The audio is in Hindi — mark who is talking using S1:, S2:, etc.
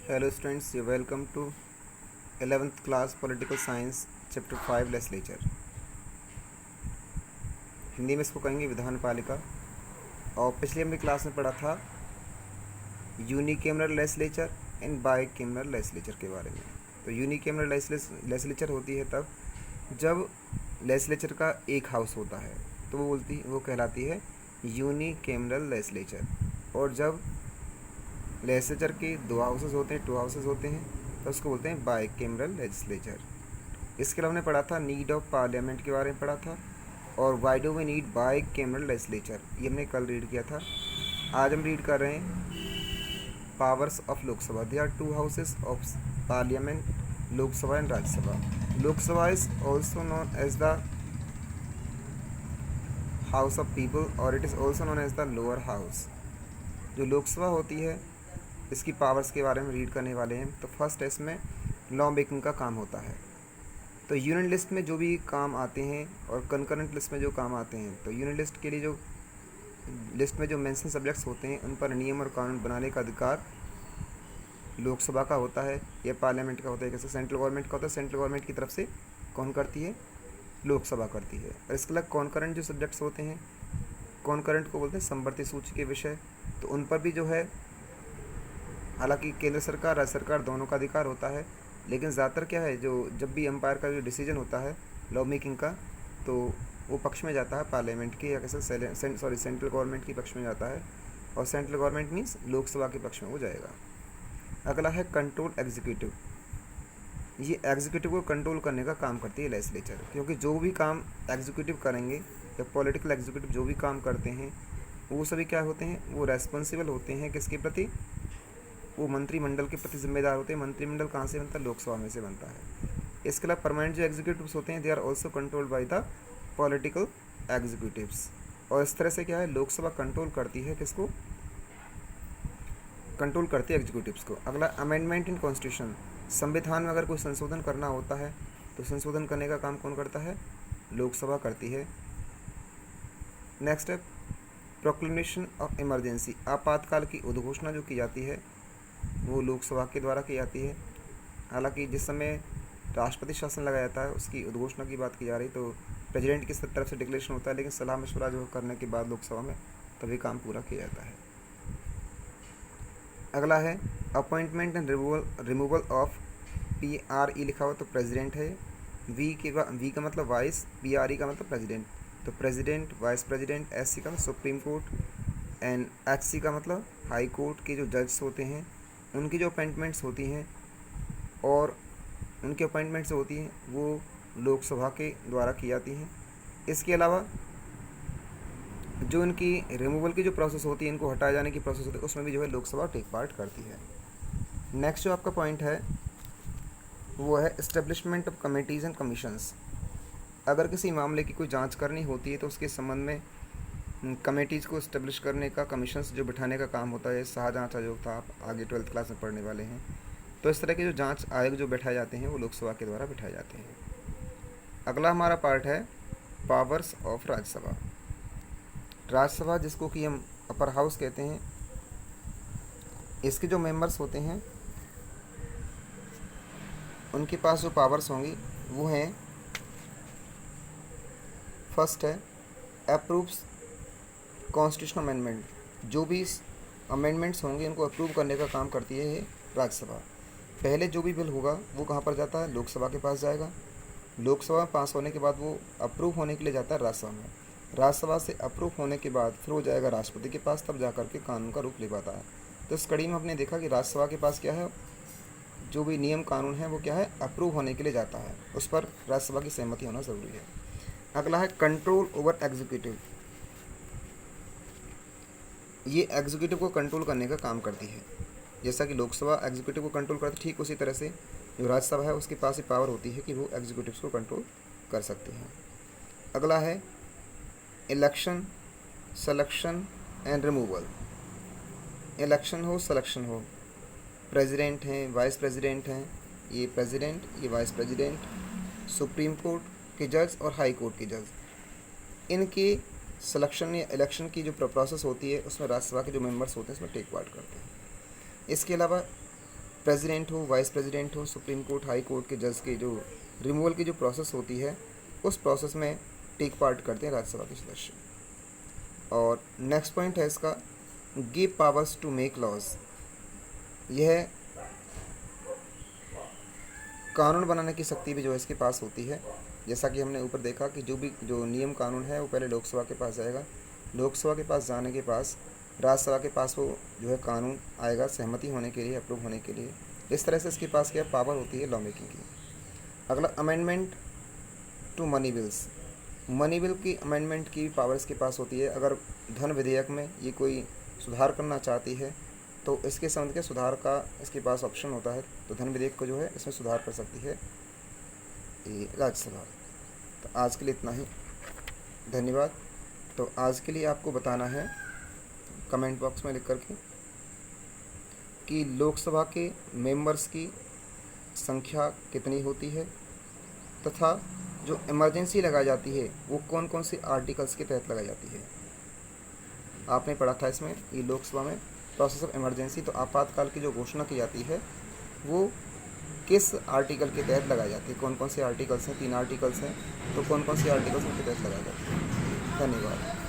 S1: Hello students, you welcome to 11th class Political Science Chapter 5 Legislature। Hindi में इसको कहेंगे विधान पालिका। और पिछले हमने क्लास में पढ़ा था unicameral legislature and bicameral legislature के बारे में। तो यूनिकैमरल लेजिस्लेचर होती है तब जब लेजिस्लेचर का एक हाउस होता है तो वो कहलाती है यूनिकैमरल लेजिस्लेचर। और जब लेजिस्लेचर के टू हाउसेस होते हैं तो उसको बोलते हैं बाइकैमरल लेजिस्लेचर। इसके अलावा हमने पढ़ा था नीड ऑफ पार्लियामेंट के बारे में पढ़ा था और why do we need bicameral legislature, ये हमने कल रीड किया था। आज हम रीड कर रहे हैं powers of Lok Sabha. They are two houses of parliament, Lok Sabha and Rajya Sabha. Lok Sabha is also known as the house of people और it is also known as the lower house. जो लोकसभा होती है इसकी पावर्स के बारे में रीड करने वाले हैं। तो फर्स्ट है इसमें लॉ मेकिंग का काम होता है। तो यूनियन लिस्ट में जो भी काम आते हैं और कंकरेंट लिस्ट में जो काम आते हैं, तो यूनियन लिस्ट के लिए जो लिस्ट में जो मेंशन सब्जेक्ट्स होते हैं उन पर नियम और कानून बनाने का अधिकार लोकसभा का होता है या पार्लियामेंट का होता है। जैसे सेंट्रल गवर्नमेंट का होता है, सेंट्रल गवर्नमेंट की तरफ से कौन करती है? लोकसभा करती है। और इसके अलावा कॉन्करेंट जो सब्जेक्ट्स होते हैं, कॉन्करेंट को बोलते हैं समवर्ती सूची के विषय, तो उन पर भी जो है हालांकि केंद्र सरकार राज्य सरकार दोनों का अधिकार होता है, लेकिन ज़्यादातर क्या है, जो जब भी एम्पायर का जो डिसीजन होता है लॉ मेकिंग का, तो वो पक्ष में जाता है पार्लियामेंट के या कैसे सेंट्रल गवर्नमेंट के पक्ष में जाता है। और सेंट्रल गवर्नमेंट मीन्स लोकसभा के पक्ष में वो जाएगा। अगला है कंट्रोल एग्जीक्यूटिव। ये एग्जीक्यूटिव को कंट्रोल करने का काम करती है लेजिस्लेचर, क्योंकि जो भी काम एग्जीक्यूटिव करेंगे या पॉलिटिकल एग्जीक्यूटिव जो भी काम करते हैं वो सभी क्या होते हैं, वो रेस्पॉन्सिबल होते हैं किसके प्रति? वो मंत्रिमंडल के प्रति जिम्मेदार होते हैं। मंत्रिमंडल कहाँ से बनता है? लोकसभा में से बनता है। इसके अलावा परमानेंट जो एग्जीक्यूटिव्स होते हैं they are also controlled by the political executives. और इस तरह से क्या है, लोकसभा कंट्रोल करती है किसको? कंट्रोल करती है एग्जीक्यूटिव्स को। अगला अमेंडमेंट इन कॉन्स्टिट्यूशन। संविधान में अगर कोई संशोधन करना होता है तो संशोधन करने का काम कौन करता है? लोकसभा करती है। नेक्स्ट है प्रोक्लेमेशन ऑफ इमरजेंसी। आपातकाल की उद्घोषणा जो की जाती है वो लोकसभा के द्वारा की जाती है। हालांकि जिस समय राष्ट्रपति शासन लगाया जाता है उसकी उद्घोषणा की बात की जा रही, तो प्रेसिडेंट की तरफ से डिक्लेरेशन होता है, लेकिन सलाह मशवरा जो करने के बाद लोकसभा में तभी काम पूरा किया जाता है। अगला है appointment and removal of. PRE लिखा हुआ तो प्रेसिडेंट है। वी का मतलब वाइस, PRE का मतलब प्रेसिडेंट। तो प्रेसिडेंट, वाइस प्रेसिडेंट, SC का मतलब सुप्रीम कोर्ट एंड HC का मतलब हाई कोर्ट के जो जज होते हैं उनकी जो अपॉइंटमेंट्स होती हैं और उनकी अपॉइंटमेंट्स होती हैं वो लोकसभा के द्वारा की जाती हैं। इसके अलावा जो इनकी रिमूवल की जो प्रोसेस होती है, इनको हटाए जाने की प्रोसेस होती है, उसमें भी जो है लोकसभा टेक पार्ट करती है। नेक्स्ट जो आपका पॉइंट है वो है establishment of committees and commissions. अगर किसी मामले की कोई जांच करनी होती है तो उसके संबंध में कमेटीज़ को इस्टेब्लिश करने का, कमीशंस जो बिठाने का काम होता है। शाहजहाँ आयोग था, आप आगे 12th क्लास में पढ़ने वाले हैं। तो इस तरह के जो जांच आयोग जो बैठाए जाते हैं वो लोकसभा के द्वारा बिठाए जाते हैं। अगला हमारा पार्ट है पावर्स ऑफ राज्यसभा। राज्यसभा जिसको कि हम अपर हाउस कहते हैं, इसके जो मेंबर्स होते हैं उनके पास जो पावर्स होंगी वो हैं, फर्स्ट है अप्रूव्स कॉन्स्टिट्यूशनल अमेंडमेंट। जो भी अमेंडमेंट्स होंगे इनको अप्रूव करने का काम करती है ये राज्यसभा। पहले जो भी बिल होगा वो कहाँ पर जाता है? लोकसभा के पास जाएगा। लोकसभा में पास होने के बाद वो अप्रूव होने के लिए जाता है राज्यसभा में। राज्यसभा से अप्रूव होने के बाद फिर वो जाएगा राष्ट्रपति के पास, तब जाकर के कानून का रूप ले पाता है। तो इस कड़ी में हमने देखा कि राज्यसभा के पास क्या है, जो भी नियम कानून है वो क्या है, अप्रूव होने के लिए जाता है, उस पर राज्यसभा की सहमति होना ज़रूरी है। अगला है कंट्रोल ओवर एग्जीक्यूटिव। ये एग्जीक्यूटिव को कंट्रोल करने का काम करती है। जैसा कि लोकसभा एग्जीक्यूटिव को कंट्रोल करती है, ठीक उसी तरह से जो राज्यसभा है उसके पास ही पावर होती है कि वो एग्जीक्यूटिव्स को कंट्रोल कर सकते हैं। अगला है election, selection and removal. Election हो, सिलेक्शन हो, प्रेसिडेंट हैं, वाइस प्रेसिडेंट हैं, ये प्रेसिडेंट, ये वाइस प्रेसिडेंट, सुप्रीम कोर्ट के जज और हाई कोर्ट के जज, इनके सिलेक्शन या इलेक्शन की जो प्रोसेस होती है उसमें राज्यसभा के जो मेंबर्स होते हैं इसमें टेक पार्ट करते हैं। इसके अलावा प्रेसिडेंट हो, वाइस प्रेसिडेंट हो, सुप्रीम कोर्ट, हाई कोर्ट के जज के जो रिमूवल की जो प्रोसेस होती है उस प्रोसेस में टेक पार्ट करते हैं राज्यसभा के सदस्य। और नेक्स्ट पॉइंट है इसका, give powers to make laws. यह कानून बनाने की शक्ति भी जो है इसके पास होती है। जैसा कि हमने ऊपर देखा कि जो नियम कानून है वो पहले लोकसभा के पास जाएगा, लोकसभा के पास जाने के पास राज्यसभा के पास वो जो है कानून आएगा सहमति होने के लिए, अप्रूव होने के लिए। इस तरह से इसके पास क्या पावर होती है लॉ मेकिंग की। अगला amendment to money bills. Money bill की अमेंडमेंट की पावर इसके पास होती है। अगर धन विधेयक में ये कोई सुधार करना चाहती है तो इसके संबंध के सुधार का इसके पास ऑप्शन होता है, तो धन विधेयक को जो है इसमें सुधार कर सकती है ये राज्यसभा। तो आज के लिए इतना ही, धन्यवाद। तो आज के लिए आपको बताना है कमेंट बॉक्स में लिख करके कि लोकसभा के मेंबर्स की संख्या कितनी होती है तथा जो इमरजेंसी लगाई जाती है वो कौन कौन से आर्टिकल्स के तहत लगाई जाती है। आपने पढ़ा था इसमें ये लोकसभा में प्रोसेस ऑफ इमरजेंसी, तो आपातकाल की जो घोषणा की जाती है वो किस आर्टिकल के तहत लगाई जाती है, कौन कौन से आर्टिकल्स हैं, 3 आर्टिकल्स हैं, तो कौन कौन से आर्टिकल्स उनके तहत लगाई जाती है। धन्यवाद।